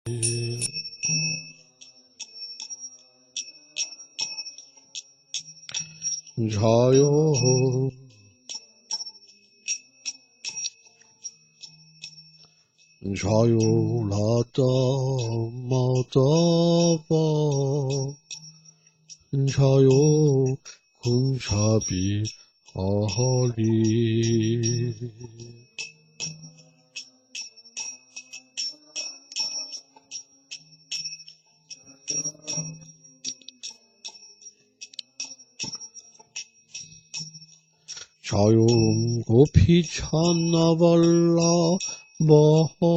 Jayo Jayo Lata Matava Jayo Kunchabi Ahali Jayo Gopi Channavala Baha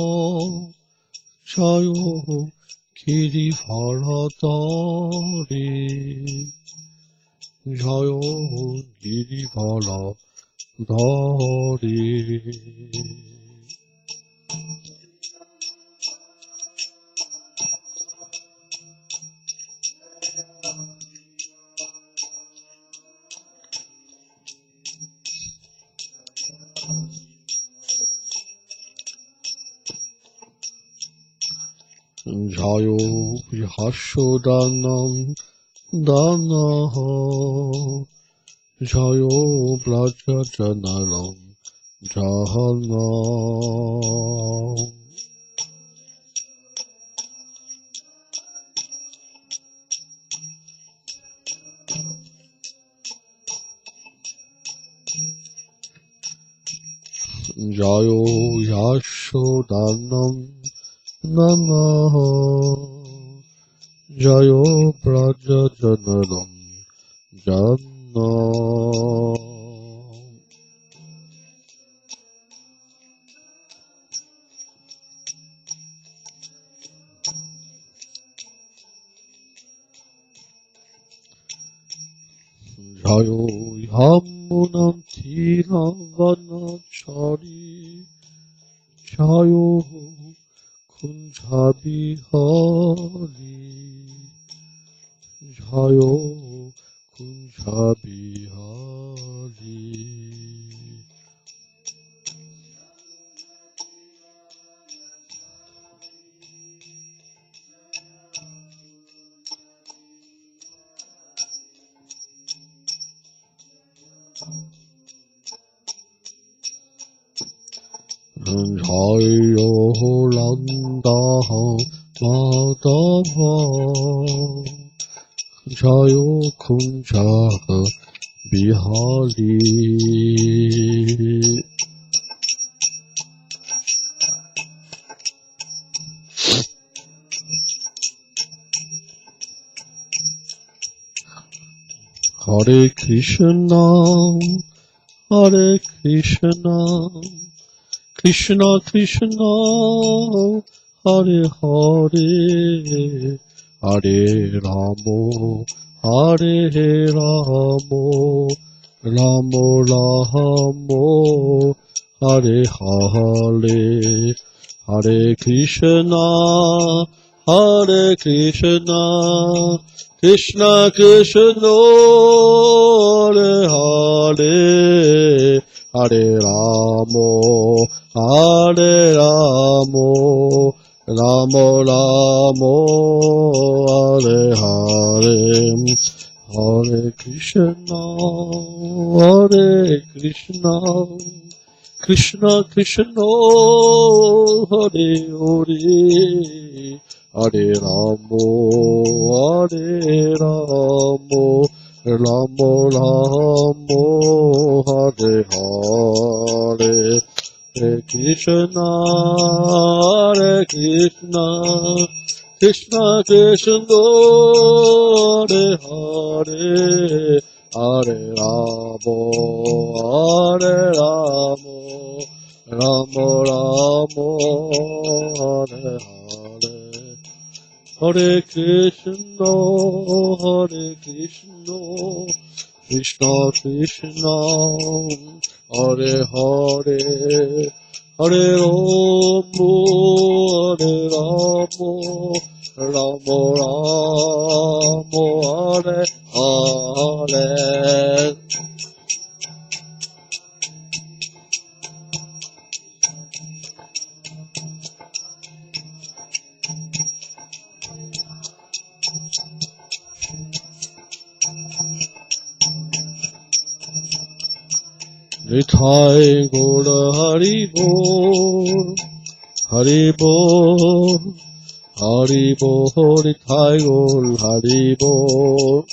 Jayo Girivardhari Jayo Girivardhari Jayo Yashodanam Danaha Jayo Brajajanaram Jahanam Jayo Yashodanam Namaha Jayo Brajajanaram Janna Jayo Yamunam Tiravanachari Jayo Kunjabihari Jayo Kunjabihari Jayo Landaha Madhava Jayo Kunjaha Bihari Hare Krishna Hare Krishna Krishna Krishna Hare Hare Hare Ramo Hare Ramo Ramo Ramo Hare Hare Hare Krishna Hare Krishna Krishna Krishna Hare Hare Hare Ramo Hare Ramo Ramo Ramo Hare Hare Hare Krishna Hare Krishna Krishna Krishna Hare Hare Hare Ramo Hare Ramo Ramo Ramo Hare Hare Hare Krishna Hare Krishna Krishna Krishna Hare Hare Hare Ramo Hare Ramo Ramo Ramo Hare Hare Hare Krishna Krishna Krishna Hare Hare Hare Ramo Hare Ramo Ramo Ramo Hare Hare Nitai Gaura Haribo, Haribo, Haribo, Nitai Gaura Haribo.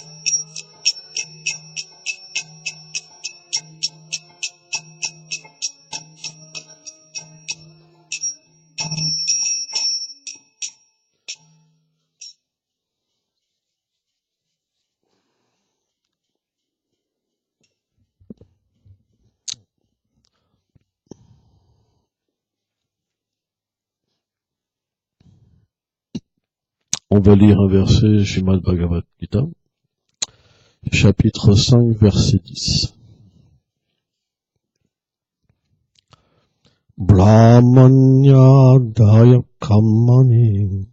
On va lire un verset Srimad Bhagavad Gita, chapitre 5, verset 10. Brahmanya daya kammani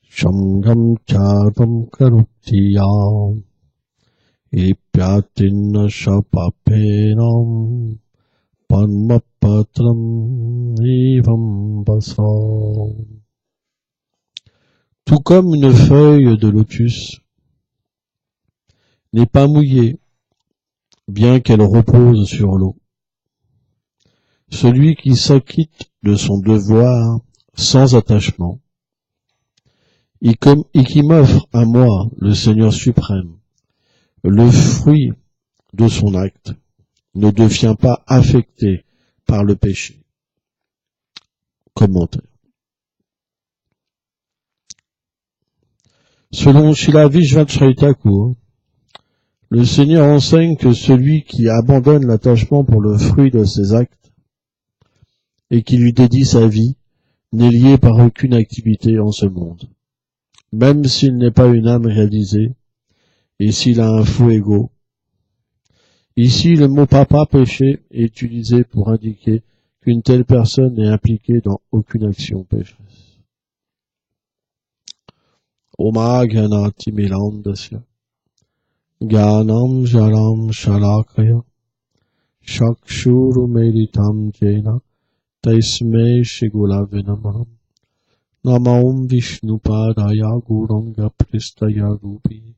shamgam charam karutiyam ipyatinna shapapenam panmapatram ivam basam. Tout comme une feuille de lotus n'est pas mouillée, bien qu'elle repose sur l'eau, celui qui s'acquitte de son devoir sans attachement, et qui m'offre à moi, le Seigneur suprême, le fruit de son acte, ne devient pas affecté par le péché. Commentaire. Selon Srila Vishvacharya Thakur, le Seigneur enseigne que celui qui abandonne l'attachement pour le fruit de ses actes et qui lui dédie sa vie n'est lié par aucune activité en ce monde, même s'il n'est pas une âme réalisée et s'il a un faux ego. Ici, le mot papa péché est utilisé pour indiquer qu'une telle personne n'est impliquée dans aucune action pécheresse. Oma Gyanati Milandasya Gyanam Jaram Shalakaya Shakshuru Meritam Jena Taisme Shigula Vinamam Namaum Vishnu Padaya Guranga Pristaya Rupi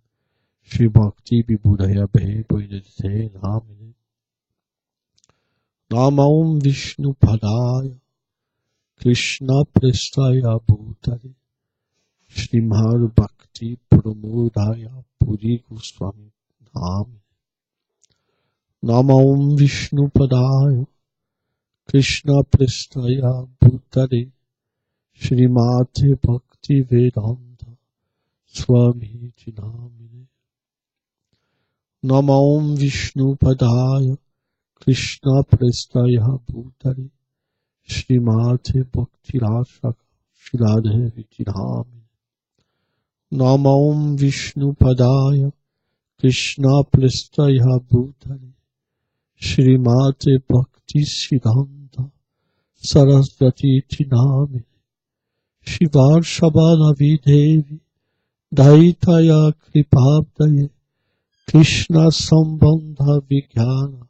Shri Bhakti Vibhudaya Bhebhudite Namine Namaum Vishnu Padaya Krishna Pristaya Bhutale Shrimad Bhakti Pramodaya Puri Goswami Namine Namaum Vishnu Padaya Krishna Pristaya Bhutale Shrimate Bhakti Vedanta Swami Namine Namaum Vishnu Padaya Krishna Pristaya Bhutale Shrimate Bhakti Rashaka Shradhe Namine Namaum Vishnu Padaya Krishna Pristaya Bhutale Shrimate Bhakti Siddhanta Sarasvati Namine Shivar Shabanavi Devi Daitaya Kripabdaye Krishna Sambandha Vijnana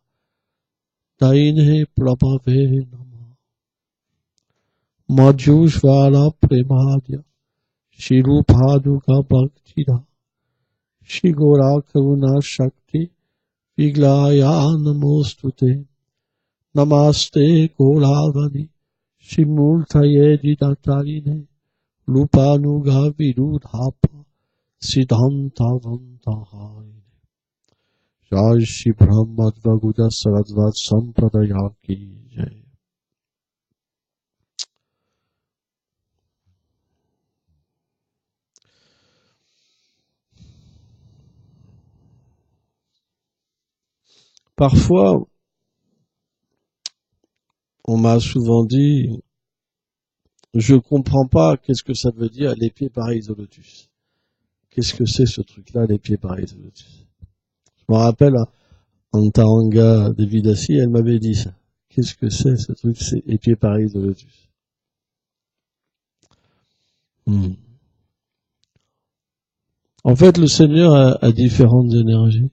Daine Prabhave Nama Madhujvala Premadya Shirupaduka Bhaktida Shigora Karuna Shakti Viglaya Namostute Namaste Goravani Shimultaye Didatarine Lupanuga Virudhapa Siddhanta Vantahai Jai Shri Brahmadvaguda Saradvat Sampradaya Ki Jai. Parfois, on m'a souvent dit, je comprends pas qu'est-ce que ça veut dire les pieds pareils au lotus. Qu'est-ce que c'est ce truc-là, les pieds pareils au lotus? Je me rappelle, Antaranga Devidasi, elle m'avait dit ça. Qu'est-ce que c'est ce truc, c'est les pieds pareils au lotus? En fait, le Seigneur a différentes énergies.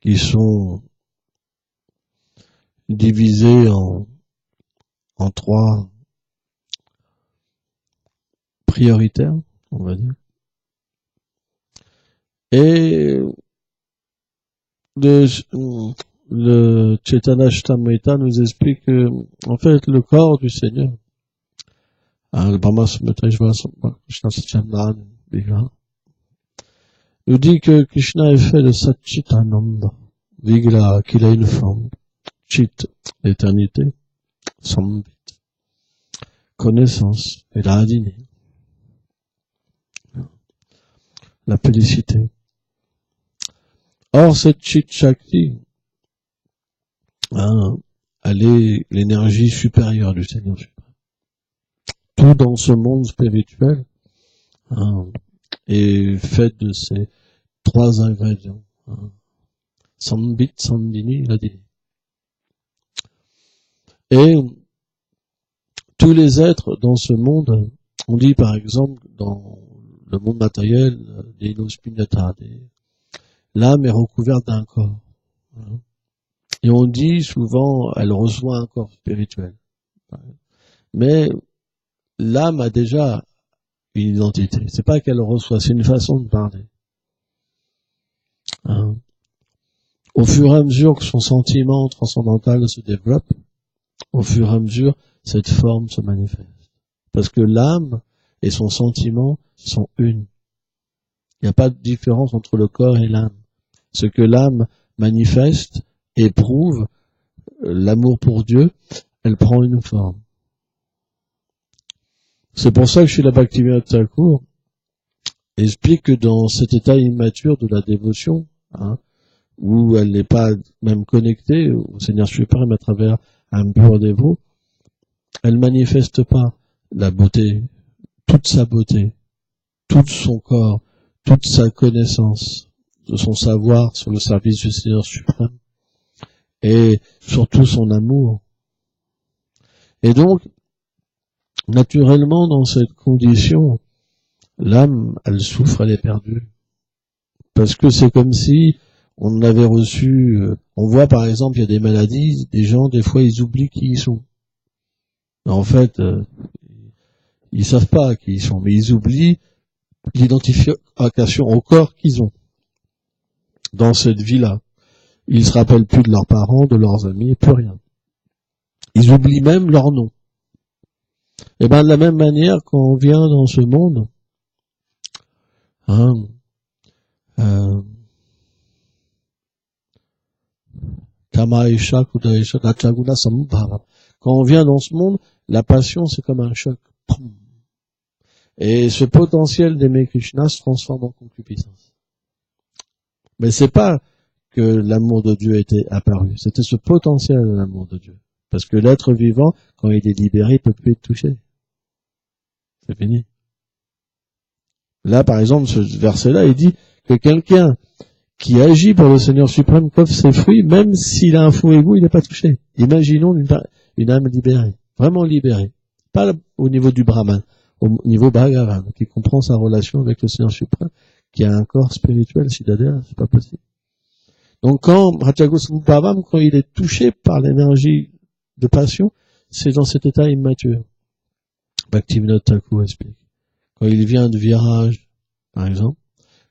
Qui sont divisés en trois prioritaires, on va dire. Et le Chaitanya nous explique que, en fait, le corps du Seigneur, le Brahma Samhita Krishna Satchitananda Vigraha, nous dit que Krishna est fait de Satchitananda Vigraha, qu'il a une forme, Chit, l'éternité, Sambit, connaissance, et la Radini, la félicité. Or, cette Chit Shakti, elle est l'énergie supérieure du Seigneur suprême. Tout dans ce monde spirituel est fait de ces trois ingrédients. Sambit, Sandini, Radini. Et tous les êtres dans ce monde, on dit par exemple dans le monde matériel, l'âme est recouverte d'un corps. Et on dit souvent, elle reçoit un corps spirituel. Mais l'âme a déjà une identité. C'est pas qu'elle reçoit, c'est une façon de parler. Au fur et à mesure que son sentiment transcendantal se développe, au fur et à mesure, cette forme se manifeste. Parce que l'âme et son sentiment sont une. Il n'y a pas de différence entre le corps et l'âme. Ce que l'âme manifeste, éprouve, l'amour pour Dieu, elle prend une forme. C'est pour ça que Srila Bhaktivinoda Thakur explique que dans cet état immature de la dévotion, où elle n'est pas même connectée au Seigneur suprême à travers un pur dévot, elle manifeste pas la beauté, toute sa beauté, tout son corps, toute sa connaissance de son savoir sur le service du Seigneur suprême et surtout son amour. Et donc, naturellement, dans cette condition, l'âme, elle souffre, elle est perdue. Parce que c'est comme si on avait reçu, on voit par exemple, il y a des maladies, des gens, des fois, ils oublient qui ils sont. En fait, ils savent pas qui ils sont, mais ils oublient l'identification au corps qu'ils ont dans cette vie-là. Ils se rappellent plus de leurs parents, de leurs amis, plus rien. Ils oublient même leur nom. Et ben de la même manière, quand on vient dans ce monde, quand on vient dans ce monde, la passion c'est comme un choc. Et ce potentiel d'aimer Krishna se transforme en concupiscence. Mais c'est pas que l'amour de Dieu était apparu, c'était ce potentiel de l'amour de Dieu. Parce que l'être vivant, quand il est libéré, il peut plus être touché. C'est fini. Là, par exemple, ce verset-là, il dit que quelqu'un qui agit pour le Seigneur suprême qu'offre ses fruits, même s'il a un faux égout, il n'est pas touché. Imaginons une âme libérée, vraiment libérée. Pas au niveau du Brahman, au niveau Bhagavan, qui comprend sa relation avec le Seigneur suprême, qui a un corps spirituel, Siddhadeva, c'est pas possible. Donc quand Ratchagosamubhavam, quand il est touché par l'énergie de passion, c'est dans cet état immature. Bhaktivinoda Thakur explique. Quand il vient de virage, par exemple,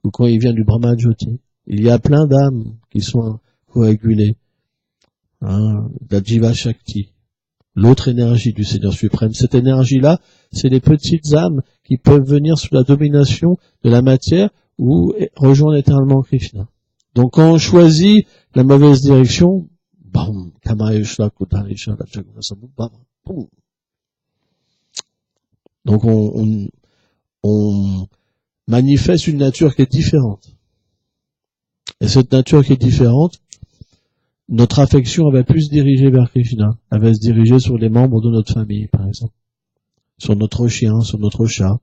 ou quand il vient du Brahmajyoti, il y a plein d'âmes qui sont coagulées. La Jiva Shakti, l'autre énergie du Seigneur suprême. Cette énergie-là, c'est les petites âmes qui peuvent venir sous la domination de la matière ou rejoindre éternellement Krishna. Donc quand on choisit la mauvaise direction, bam, donc on manifeste une nature qui est différente. Et cette nature qui est différente, notre affection, elle va plus se diriger vers Krishna. Elle va se diriger sur les membres de notre famille, par exemple. Sur notre chien, sur notre chat.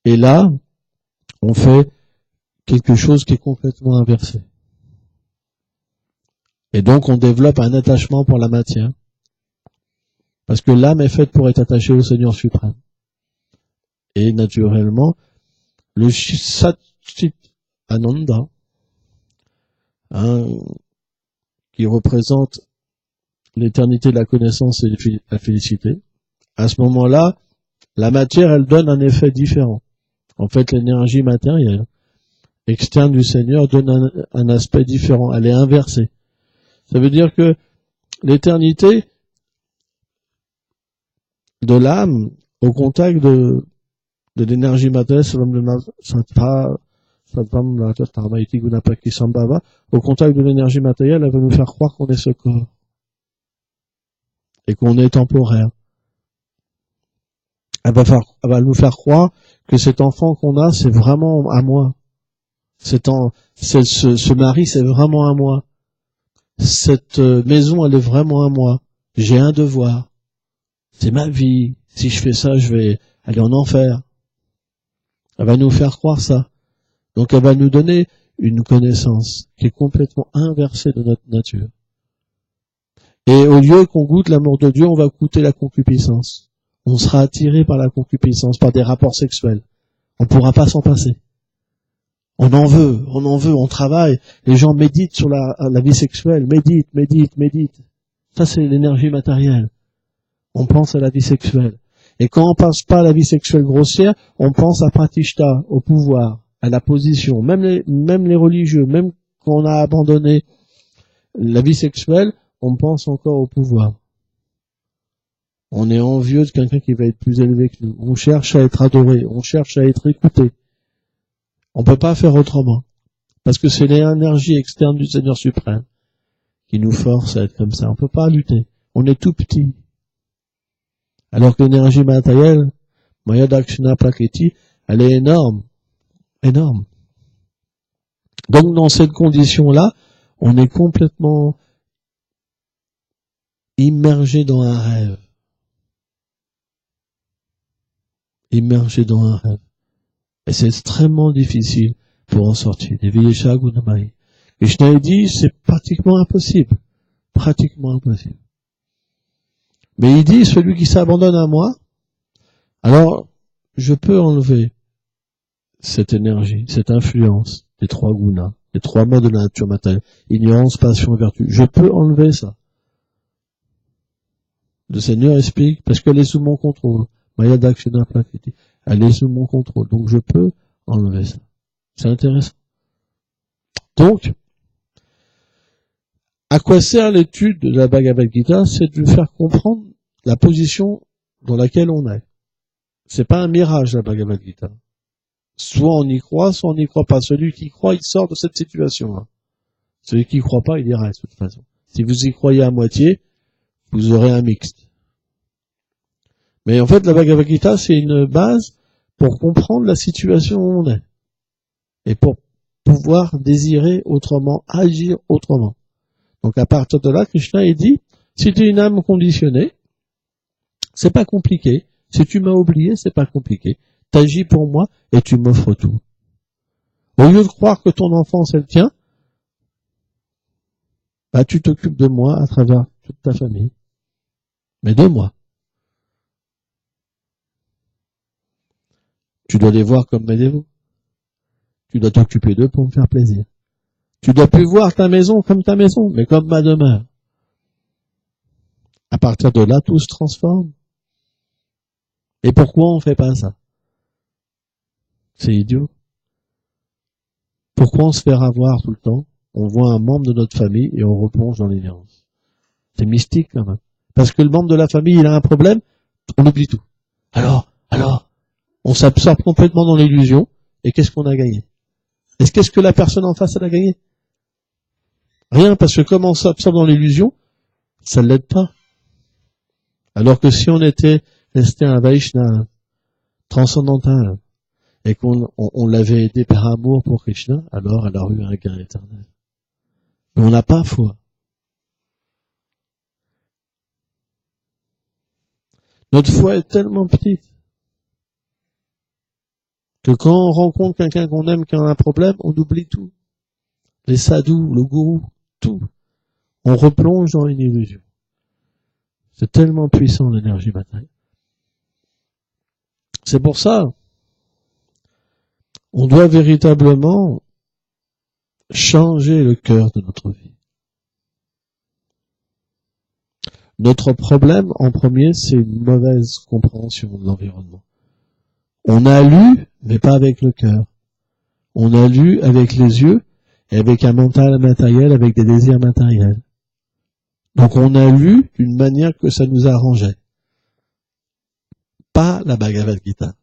Et là, on fait quelque chose qui est complètement inversé. Et donc, on développe un attachement pour la matière. Parce que l'âme est faite pour être attachée au Seigneur suprême. Et naturellement, le Satchit Ananda, qui représente l'éternité de la connaissance et de la félicité, à ce moment-là, la matière, elle donne un effet différent. En fait, l'énergie matérielle externe du Seigneur donne un aspect différent. Elle est inversée. Ça veut dire que l'éternité de l'âme au contact de l'énergie matérielle, au contact de l'énergie matérielle, elle va nous faire croire qu'on est ce corps et qu'on est temporaire. Elle va nous faire croire que cet enfant qu'on a, c'est vraiment à moi. Ce mari, c'est vraiment à moi. Cette maison, elle est vraiment à moi. J'ai un devoir. C'est ma vie. Si je fais ça, je vais aller en enfer. Elle va nous faire croire ça. Donc elle va nous donner une connaissance qui est complètement inversée de notre nature. Et au lieu qu'on goûte l'amour de Dieu, on va goûter la concupiscence. On sera attiré par la concupiscence, par des rapports sexuels. On ne pourra pas s'en passer. On en veut, on travaille. Les gens méditent sur la vie sexuelle, méditent. Ça, c'est l'énergie matérielle. On pense à la vie sexuelle. Et quand on pense pas à la vie sexuelle grossière, on pense à pratishta, au pouvoir, à la position. Même les religieux, même quand on a abandonné la vie sexuelle, on pense encore au pouvoir. On est envieux de quelqu'un qui va être plus élevé que nous. On cherche à être adoré, on cherche à être écouté. On peut pas faire autrement. Parce que c'est l'énergie externe du Seigneur suprême qui nous force à être comme ça. On peut pas lutter. On est tout petit. Alors que l'énergie matérielle, Maya Dakshina Prakriti, elle est énorme. Énorme. Donc dans cette condition-là, on est complètement immergé dans un rêve. Immergé dans un rêve. Et c'est extrêmement difficile pour en sortir. Krishna dit, c'est pratiquement impossible. Pratiquement impossible. Mais il dit, celui qui s'abandonne à moi, alors je peux enlever cette énergie, cette influence des trois gunas, les trois modes de la nature matérielle, ignorance, passion et vertu. Je peux enlever ça. Le Seigneur explique, parce qu'elle est sous mon contrôle. Maya Dakshina Prakriti. Elle est sous mon contrôle. Donc je peux enlever ça. C'est intéressant. Donc, à quoi sert l'étude de la Bhagavad Gita? C'est de nous faire comprendre la position dans laquelle on est. C'est pas un mirage, la Bhagavad Gita. Soit on y croit, soit on n'y croit pas. Celui qui croit, il sort de cette situation-là. Celui qui ne croit pas, il y reste, de toute façon. Si vous y croyez à moitié, vous aurez un mixte. Mais en fait, la Bhagavad Gita, c'est une base pour comprendre la situation où on est. Et pour pouvoir désirer autrement, agir autrement. Donc à partir de là, Krishna, il dit, si tu es une âme conditionnée, c'est pas compliqué. Si tu m'as oublié, c'est pas compliqué. T'agis pour moi et tu m'offres tout. Au lieu de croire que ton enfance est le tien, bah, tu t'occupes de moi à travers toute ta famille. Mais de moi. Tu dois les voir comme mes dévots. Tu dois t'occuper d'eux pour me faire plaisir. Tu dois plus voir ta maison comme ta maison, mais comme ma demeure. À partir de là, tout se transforme. Et pourquoi on fait pas ça? C'est idiot. Pourquoi on se fait avoir tout le temps? On voit un membre de notre famille et on replonge dans l'ignorance. C'est mystique quand même. Parce que le membre de la famille, il a un problème, on oublie tout. Alors, on s'absorbe complètement dans l'illusion, et qu'est-ce qu'on a gagné? Est-ce qu'est-ce que la personne en face, elle a gagné? Rien, parce que comme on s'absorbe dans l'illusion, ça ne l'aide pas. Alors que si on était resté un Vaishnava transcendantal, et qu'on l'avait aidé par amour pour Krishna, alors elle aurait eu un gain éternel. Mais on n'a pas foi. Notre foi est tellement petite que quand on rencontre quelqu'un qu'on aime qui a un problème, on oublie tout. Les sadhus, le gourou, tout. On replonge dans une illusion. C'est tellement puissant l'énergie matérielle. C'est pour ça, on doit véritablement changer le cœur de notre vie. Notre problème, en premier, c'est une mauvaise compréhension de l'environnement. On a lu, mais pas avec le cœur. On a lu avec les yeux et avec un mental matériel, avec des désirs matériels. Donc on a lu d'une manière que ça nous arrangeait. Pas la Bhagavad Gita.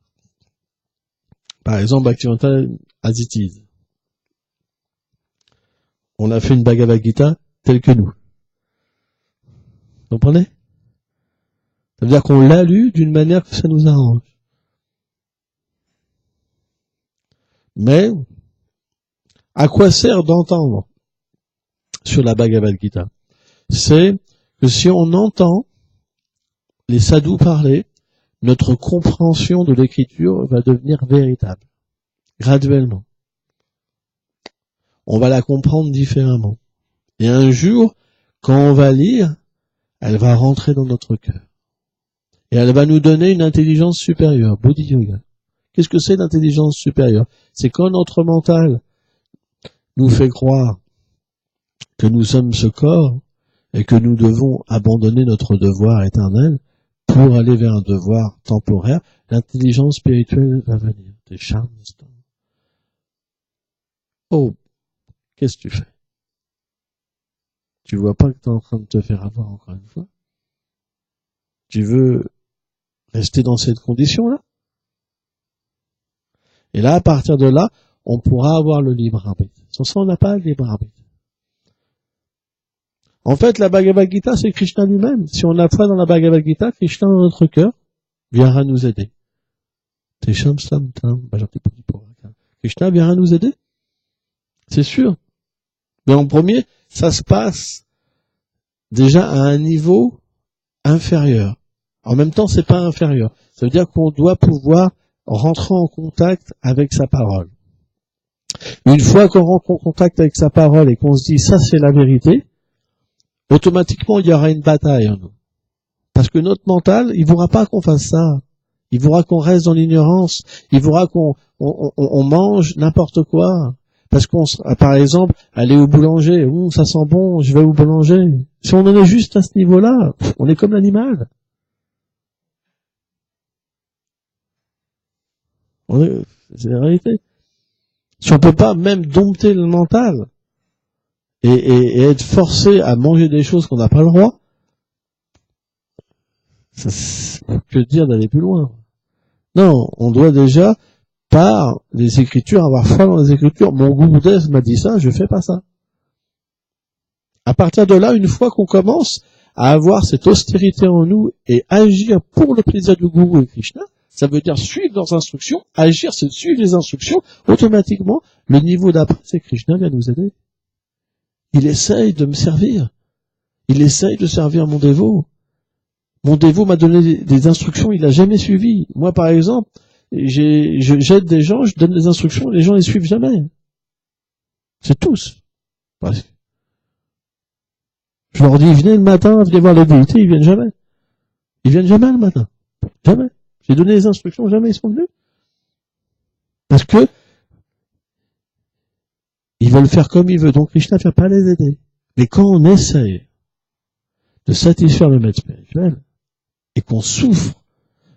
Par exemple, Bhaktivedanta Aditya. On a fait une Bhagavad Gita telle que nous. Vous comprenez? Ça veut dire qu'on l'a lu d'une manière que ça nous arrange. Mais, à quoi sert d'entendre sur la Bhagavad Gita? C'est que si on entend les sadhus parler, notre compréhension de l'écriture va devenir véritable, graduellement. On va la comprendre différemment. Et un jour, quand on va lire, elle va rentrer dans notre cœur. Et elle va nous donner une intelligence supérieure, Bodhi Yoga. Qu'est-ce que c'est l'intelligence supérieure? C'est quand notre mental nous fait croire que nous sommes ce corps et que nous devons abandonner notre devoir éternel pour aller vers un devoir temporaire, l'intelligence spirituelle va venir. Des charmes. Oh, qu'est-ce que tu fais? Tu vois pas que tu es en train de te faire avoir encore une fois? Tu veux rester dans cette condition-là? Et là, à partir de là, on pourra avoir le libre arbitre. Sans ça, on n'a pas le libre arbitre. En fait, la Bhagavad Gita, c'est Krishna lui-même. Si on a foi dans la Bhagavad Gita, Krishna dans notre cœur viendra nous aider. Krishna viendra nous aider. C'est sûr. Mais en premier, ça se passe déjà à un niveau inférieur. En même temps, c'est pas inférieur. Ça veut dire qu'on doit pouvoir rentrer en contact avec sa parole. Une fois qu'on rentre en contact avec sa parole et qu'on se dit ça c'est la vérité, automatiquement il y aura une bataille en nous. Parce que notre mental, il voudra pas qu'on fasse ça. Il voudra qu'on reste dans l'ignorance. Il voudra qu'on mange n'importe quoi. Parce par exemple, aller au boulanger, ça sent bon, je vais au boulanger. Si on en est juste à ce niveau-là, on est comme l'animal. C'est la réalité. Si on peut pas même dompter le mental et être forcé à manger des choses qu'on n'a pas le droit, que dire d'aller plus loin? Non, on doit déjà, par les Écritures, avoir foi dans les Écritures. Mon Gurudeva m'a dit ça, je fais pas ça. À partir de là, une fois qu'on commence à avoir cette austérité en nous et agir pour le plaisir du Guru et Krishna, ça veut dire suivre leurs instructions. Agir, c'est suivre les instructions. Automatiquement, le niveau d'après, c'est Krishna vient nous aider. Il essaye de me servir. Il essaye de servir mon dévot. Mon dévot m'a donné des instructions, il n'a jamais suivi. Moi, par exemple, j'aide des gens, je donne des instructions, les gens les suivent jamais. C'est tous. Presque. Je leur dis, venez le matin, venez voir la déité, ils viennent jamais. Ils viennent jamais le matin. Jamais. J'ai donné les instructions, jamais ils sont venus. Parce que ils veulent faire comme ils veulent, donc Krishna ne vient pas les aider. Mais quand on essaye de satisfaire le maître spirituel, et qu'on souffre,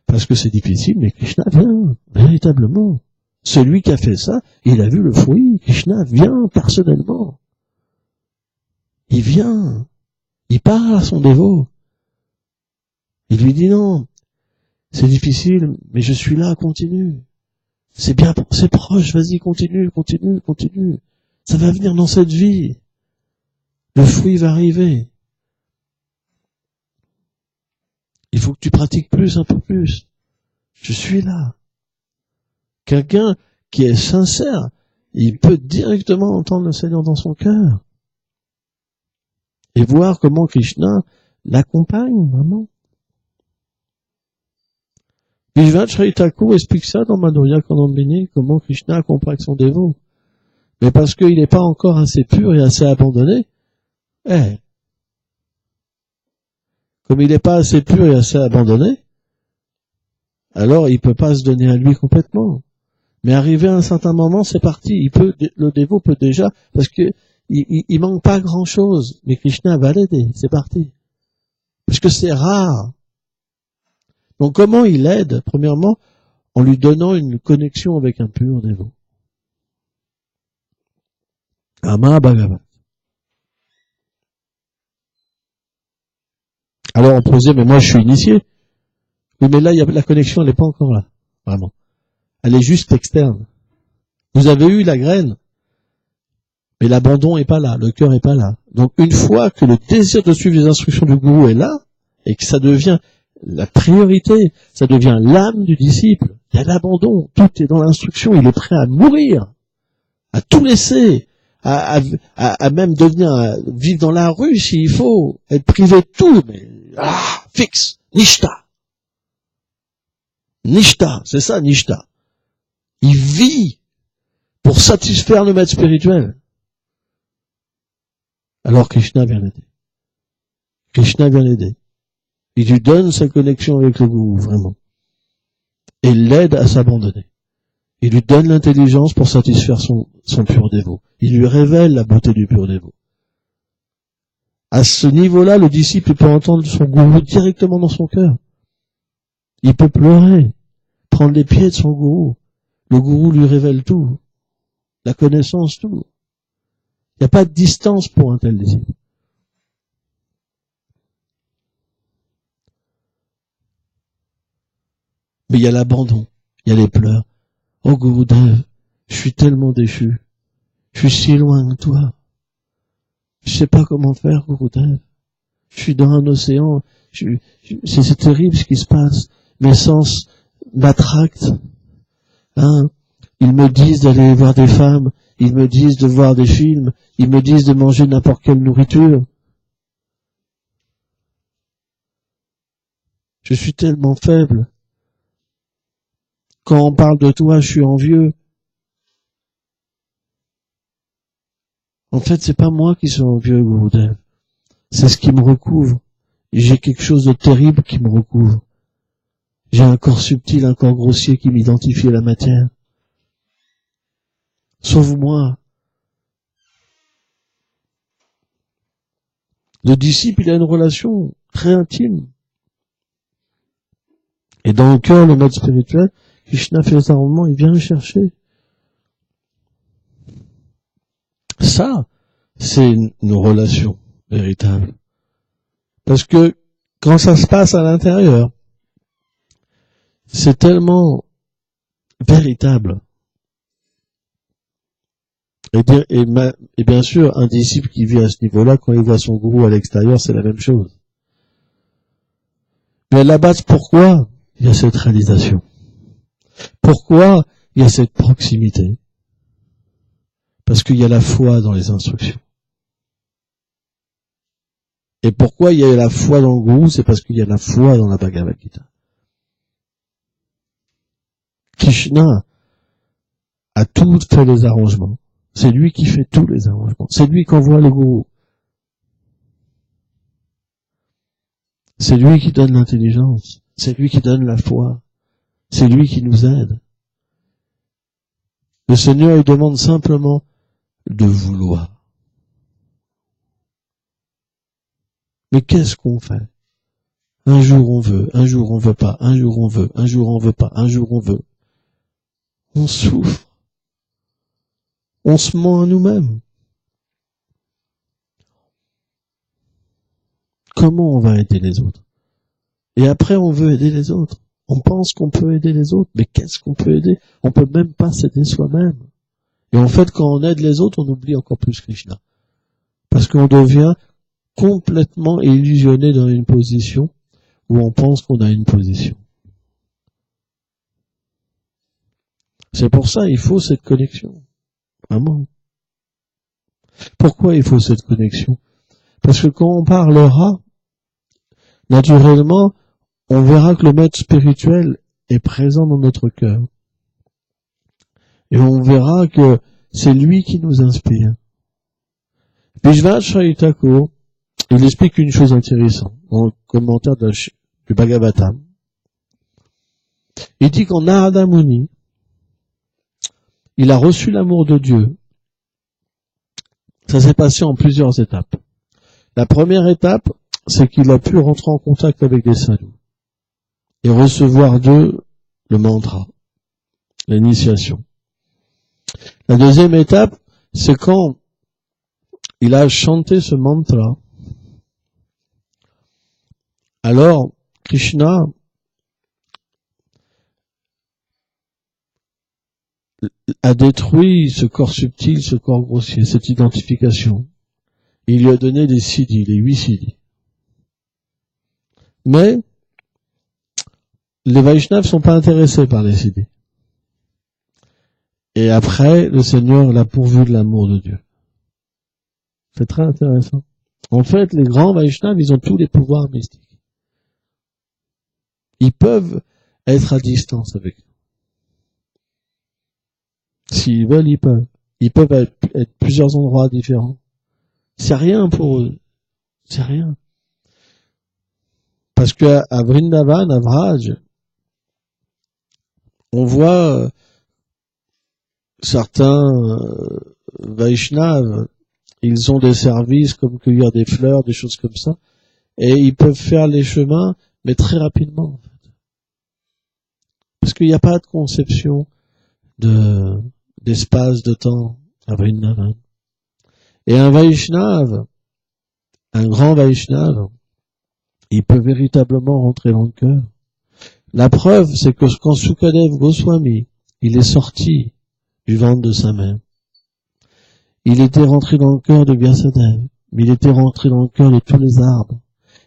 parce que c'est difficile, mais Krishna vient, véritablement. Celui qui a fait ça, il a vu le fruit, Krishna vient personnellement. Il vient, il parle à son dévot. Il lui dit non, c'est difficile, mais je suis là, continue. C'est bien, c'est proche, vas-y, continue. Ça va venir dans cette vie. Le fruit va arriver. Il faut que tu pratiques plus, un peu plus. Je suis là. Quelqu'un qui est sincère, il peut directement entendre le Seigneur dans son cœur. Et voir comment Krishna l'accompagne, vraiment. Vishvacharya Thakur explique ça dans Madhurya Kanandini, comment Krishna accompagne son dévot. Mais parce qu'il n'est pas encore assez pur et assez abandonné, comme il n'est pas assez pur et assez abandonné, alors il peut pas se donner à lui complètement. Mais arrivé à un certain moment, c'est parti. Le dévot peut déjà, parce que il manque pas grand chose, mais Krishna va l'aider. C'est parti. Parce que c'est rare. Donc comment il aide? Premièrement, en lui donnant une connexion avec un pur dévot. Un Mahabhagavata. Alors on peut dire, mais moi je suis initié. Oui, mais là, la connexion, elle n'est pas encore là. Vraiment. Elle est juste externe. Vous avez eu la graine, mais l'abandon est pas là, le cœur est pas là. Donc une fois que le désir de suivre les instructions du gourou est là, et que ça devient la priorité, ça devient l'âme du disciple, il y a l'abandon, tout est dans l'instruction, il est prêt à mourir, à tout laisser, à même vivre dans la rue s'il faut, être privé de tout, mais fixe, nishta. Nishta, c'est ça, nishta. Il vit pour satisfaire le maître spirituel. Alors Krishna vient l'aider. Krishna vient l'aider. Il lui donne sa connexion avec le gourou, vraiment. Et l'aide à s'abandonner. Il lui donne l'intelligence pour satisfaire son pur dévot. Il lui révèle la beauté du pur dévot. À ce niveau-là, le disciple peut entendre son gourou directement dans son cœur. Il peut pleurer, prendre les pieds de son gourou. Le gourou lui révèle tout. La connaissance, tout. Il n'y a pas de distance pour un tel disciple. Mais il y a l'abandon, il y a les pleurs. Oh Gurudev, je suis tellement déchu. Je suis si loin de toi. Je sais pas comment faire, Gurudev. Je suis dans un océan. C'est terrible ce qui se passe. Mes sens m'attractent. Ils me disent d'aller voir des femmes. Ils me disent de voir des films. Ils me disent de manger n'importe quelle nourriture. Je suis tellement faible. Quand on parle de toi, je suis envieux. En fait, c'est pas moi qui suis envieux, Gurudev. C'est ce qui me recouvre. J'ai quelque chose de terrible qui me recouvre. J'ai un corps subtil, un corps grossier qui m'identifie à la matière. Sauve-moi. Le disciple, il a une relation très intime. Et dans le cœur, le maître spirituel, Krishna fait les arrangements, il vient le chercher. Ça, c'est une relation véritable. Parce que quand ça se passe à l'intérieur, c'est tellement véritable. Et bien sûr, un disciple qui vit à ce niveau-là, quand il voit son gourou à l'extérieur, c'est la même chose. Mais à la base, pourquoi il y a cette réalisation? Pourquoi il y a cette proximité? Parce qu'il y a la foi dans les instructions. Et pourquoi il y a la foi dans le gourou? C'est parce qu'il y a la foi dans la Bhagavad Gita. Krishna a tout fait les arrangements. C'est lui qui fait tous les arrangements. C'est lui qui envoie le gourou. C'est lui qui donne l'intelligence. C'est lui qui donne la foi. C'est lui qui nous aide. Le Seigneur, il demande simplement de vouloir. Mais qu'est-ce qu'on fait? Un jour on veut, un jour on veut pas, un jour on veut, un jour on veut pas, un jour on veut. On souffre. On se ment à nous-mêmes. Comment on va aider les autres? Et après on veut aider les autres. On pense qu'on peut aider les autres, mais qu'est-ce qu'on peut aider? On peut même pas s'aider soi-même. Et en fait, quand on aide les autres, on oublie encore plus Krishna. Parce qu'on devient complètement illusionné dans une position où on pense qu'on a une position. C'est pour ça qu'il faut cette connexion. Vraiment. Pourquoi il faut cette connexion? Parce que quand on parlera, naturellement, on verra que le maître spirituel est présent dans notre cœur. Et on verra que c'est lui qui nous inspire. Vishvacharya Thakur, il explique une chose intéressante dans le commentaire du Bhagavatam. Il dit qu'en Narada Muni, il a reçu l'amour de Dieu. Ça s'est passé en plusieurs étapes. La première étape, c'est qu'il a pu rentrer en contact avec des sadhus et recevoir d'eux le mantra, l'initiation. La deuxième étape, c'est quand il a chanté ce mantra. Alors, Krishna a détruit ce corps subtil, ce corps grossier, cette identification. Il lui a donné les siddhis, les 8 siddhis. Mais, les Vaishnavas sont pas intéressés par les siddhis. Et après, le Seigneur l'a pourvu de l'amour de Dieu. C'est très intéressant. En fait, les grands Vaishnavas, ils ont tous les pouvoirs mystiques. Ils peuvent être à distance avec nous. S'ils veulent, ils peuvent. Ils peuvent être plusieurs endroits différents. C'est rien pour eux. C'est rien. Parce que à Vrindavan, à Vraj, on voit certains Vaishnavas, ils ont des services comme cueillir des fleurs, des choses comme ça, et ils peuvent faire les chemins, mais très rapidement, en fait. Parce qu'il n'y a pas de conception d'espace, de temps à Vrindavan. Et un Vaishnava, un grand Vaishnava, il peut véritablement rentrer dans le cœur. La preuve, c'est que quand Sukadev Goswami, il est sorti du ventre de sa mère, il était rentré dans le cœur de Vyasadeva, mais il était rentré dans le cœur de tous les arbres.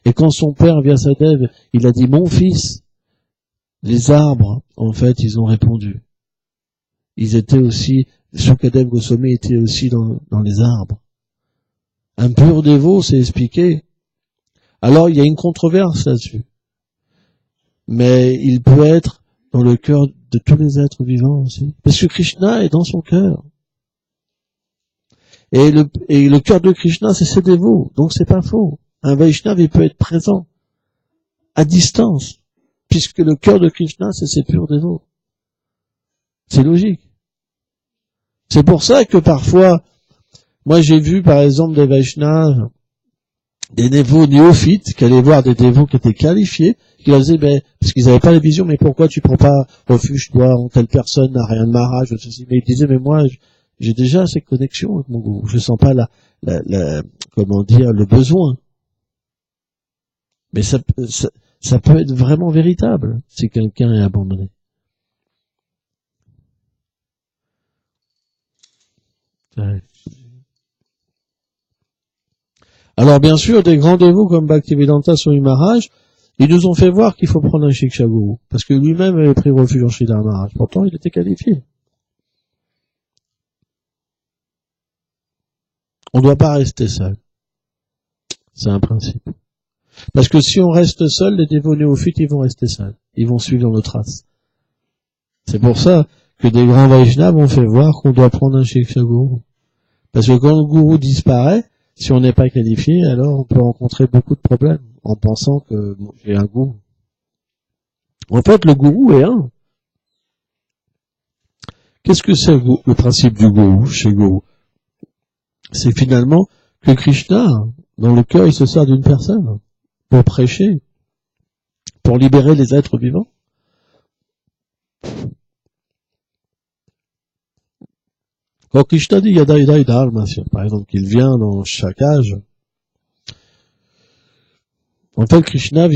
Et quand son père Vyasadeva, il a dit, mon fils, les arbres, en fait, ils ont répondu. Ils étaient aussi, Sukadev Goswami était aussi dans les arbres. Un pur dévot, c'est expliqué. Alors, il y a une controverse là-dessus. Mais il peut être dans le cœur de tous les êtres vivants aussi. Parce que Krishna est dans son cœur. Et le cœur de Krishna, c'est ses dévots. Donc c'est pas faux. Un Vaishnava, il peut être présent. À distance. Puisque le cœur de Krishna, c'est ses purs dévots. C'est logique. C'est pour ça que parfois, moi j'ai vu par exemple des Vaishnavas, des dévots néophytes, qui allaient voir des dévots qui étaient qualifiés, qui leur disaient, parce qu'ils n'avaient pas la vision, mais pourquoi tu prends pas refuge, toi, en telle personne n'a rien de Maharaj, ou ceci. Mais ils disaient, mais moi, j'ai déjà ces connexions avec mon gourou. Je sens pas comment dire, le besoin. Mais ça peut être vraiment véritable, si quelqu'un est abandonné. Alors bien sûr, des grands dévots comme Bhaktivedanta Swami Maharaj, ils nous ont fait voir qu'il faut prendre un Shiksha Guru, parce que lui-même avait pris refuge en Sridhar Maharaj. Pourtant, il était qualifié. On ne doit pas rester seul. C'est un principe. Parce que si on reste seul, les dévots néophytes, ils vont rester seuls. Ils vont suivre nos traces. C'est pour ça que des grands Vaishnavas ont fait voir qu'on doit prendre un Shiksha Guru. Parce que quand le gourou disparaît, si on n'est pas qualifié, alors on peut rencontrer beaucoup de problèmes en pensant que j'ai un gourou. En fait, le gourou est un. Qu'est-ce que c'est le principe du gourou chez gourou? C'est finalement que Krishna, dans le cœur, il se sert d'une personne pour prêcher, pour libérer les êtres vivants. Quand Krishna dit Yada Yada Dharma, par exemple, qu'il vient dans chaque âge, en fait, Krishna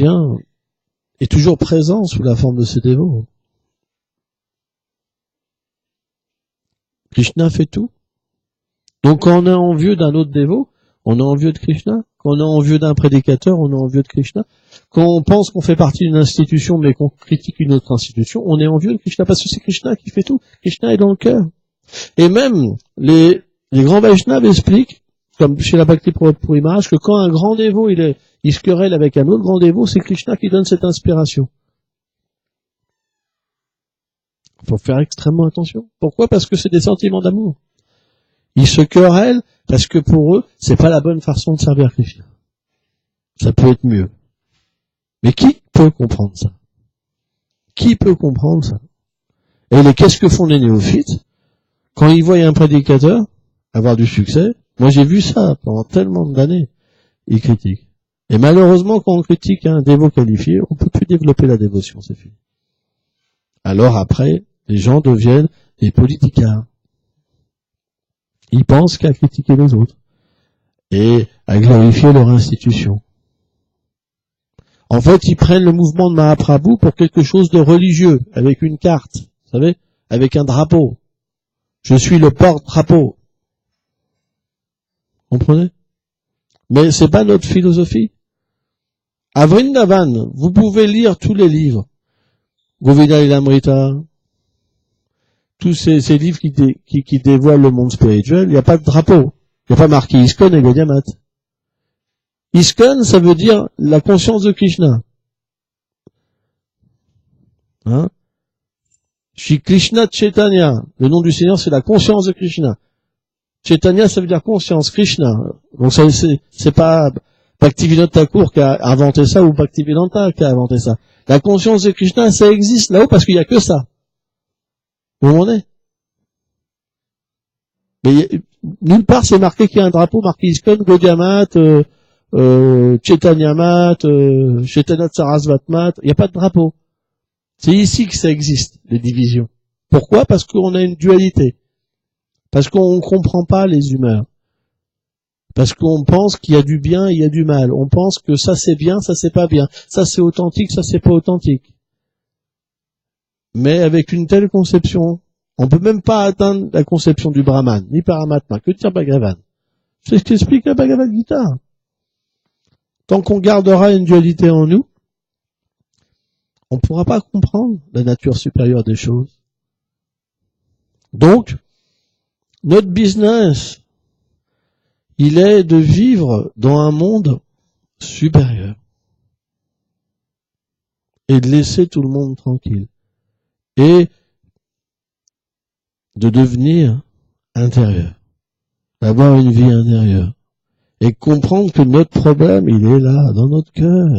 est toujours présent sous la forme de ses dévots. Krishna fait tout. Donc quand on est envieux d'un autre dévot, on est envieux de Krishna. Quand on est envieux d'un prédicateur, on est envieux de Krishna. Quand on pense qu'on fait partie d'une institution, mais qu'on critique une autre institution, on est envieux de Krishna, parce que c'est Krishna qui fait tout. Krishna est dans le cœur. Et même, les grands Vaishnavas expliquent, comme chez la Bhakti Puri Maharaj, que quand un grand dévot, il se querelle avec un autre grand dévot, c'est Krishna qui donne cette inspiration. Il faut faire extrêmement attention. Pourquoi? Parce que c'est des sentiments d'amour. Ils se querellent parce que pour eux, c'est pas la bonne façon de servir Krishna. Ça peut être mieux. Mais qui peut comprendre ça? Qui peut comprendre ça? Et qu'est-ce que font les néophytes? Quand ils voient un prédicateur avoir du succès, moi j'ai vu ça pendant tellement d'années, ils critiquent. Et malheureusement, quand on critique un dévot qualifié, on peut plus développer la dévotion, c'est fini. Alors après, les gens deviennent des politicards. Ils pensent qu'à critiquer les autres. et à glorifier leur institution. En fait, ils prennent le mouvement de Mahaprabhu pour quelque chose de religieux, avec une carte, vous savez, avec un drapeau. Je suis le porte-drapeau. Comprenez? Mais c'est pas notre philosophie. À Vrindavan, vous pouvez lire tous les livres. Govinda Lilamrita, tous ces livres qui dévoilent le monde spirituel, il n'y a pas de drapeau. Il n'y a pas marqué ISKCON et Gaudiya Math. ISKCON, ça veut dire la conscience de Krishna. Hein? Shri Krishna Chaitanya. Le nom du Seigneur, c'est la conscience de Krishna. Chaitanya, ça veut dire conscience, Krishna. Donc c'est pas Bhaktivinoda Thakur qui a inventé ça ou Bhaktivedanta qui a inventé ça. La conscience de Krishna, ça existe là-haut parce qu'il y a que ça. Où on est. Mais nulle part c'est marqué qu'il y a un drapeau marqué ISKCON, Gaudiya Math, Chaitanya Math, Chaitanya Sarasvat Math. Il n'y a pas de drapeau. C'est ici que ça existe, les divisions. Pourquoi? Parce qu'on a une dualité. Parce qu'on ne comprend pas les humeurs. Parce qu'on pense qu'il y a du bien et il y a du mal. On pense que ça c'est bien, ça c'est pas bien. Ça c'est authentique, ça c'est pas authentique. Mais avec une telle conception, on peut même pas atteindre la conception du Brahman, ni Paramatma, que dire Bhagavan. C'est ce qu'explique la Bhagavad Gita. Tant qu'on gardera une dualité en nous, on ne pourra pas comprendre la nature supérieure des choses. Donc, notre business, il est de vivre dans un monde supérieur et de laisser tout le monde tranquille et de devenir intérieur, d'avoir une vie intérieure et comprendre que notre problème, il est là, dans notre cœur.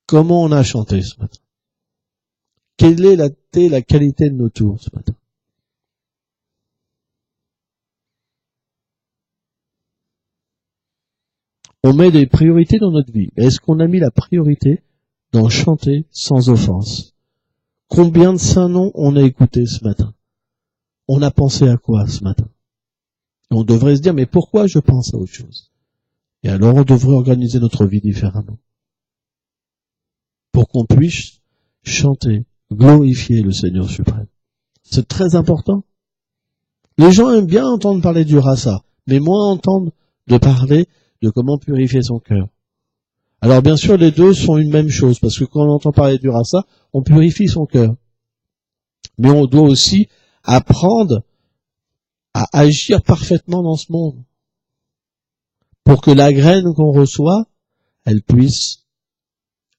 Comment on a chanté ce matin? Quelle est la qualité de nos tours ce matin? On met des priorités dans notre vie. Est-ce qu'on a mis la priorité dans chanter sans offense? Combien de saints noms on a écoutés ce matin? On a pensé à quoi ce matin? Et on devrait se dire, mais pourquoi je pense à autre chose? Et alors on devrait organiser notre vie différemment. Pour qu'on puisse chanter, glorifier le Seigneur suprême. C'est très important. Les gens aiment bien entendre parler du rasa, mais moins entendre de parler de comment purifier son cœur. Alors bien sûr, les deux sont une même chose, parce que quand on entend parler du rasa, on purifie son cœur. Mais on doit aussi apprendre à agir parfaitement dans ce monde, pour que la graine qu'on reçoit, elle puisse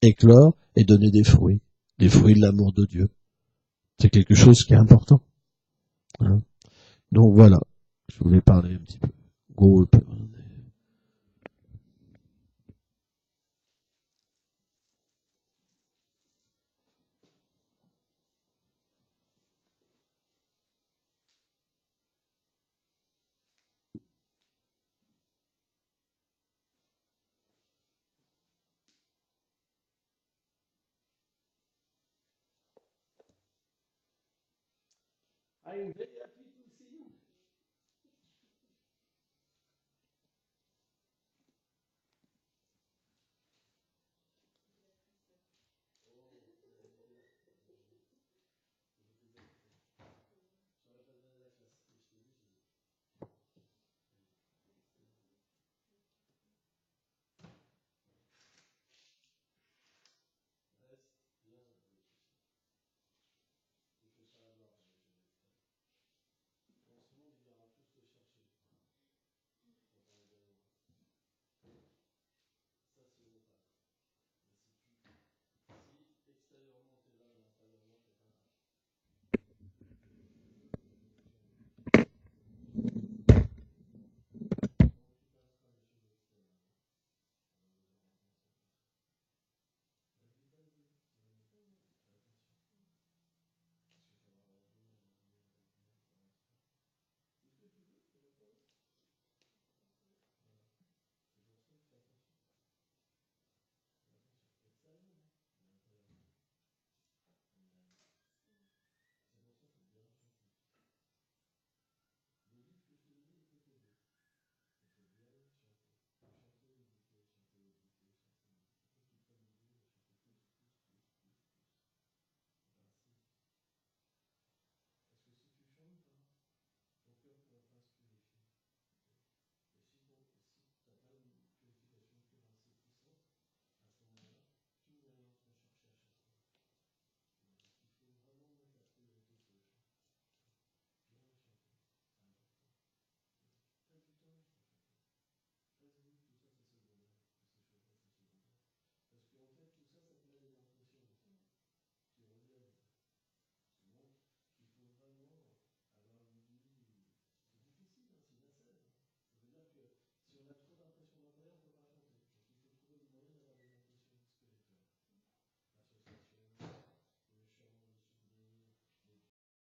éclore et donner des fruits de l'amour de Dieu. C'est quelque chose qui est important. Hein. Donc voilà, je voulais parler un petit peu. Groupe. I'm very happy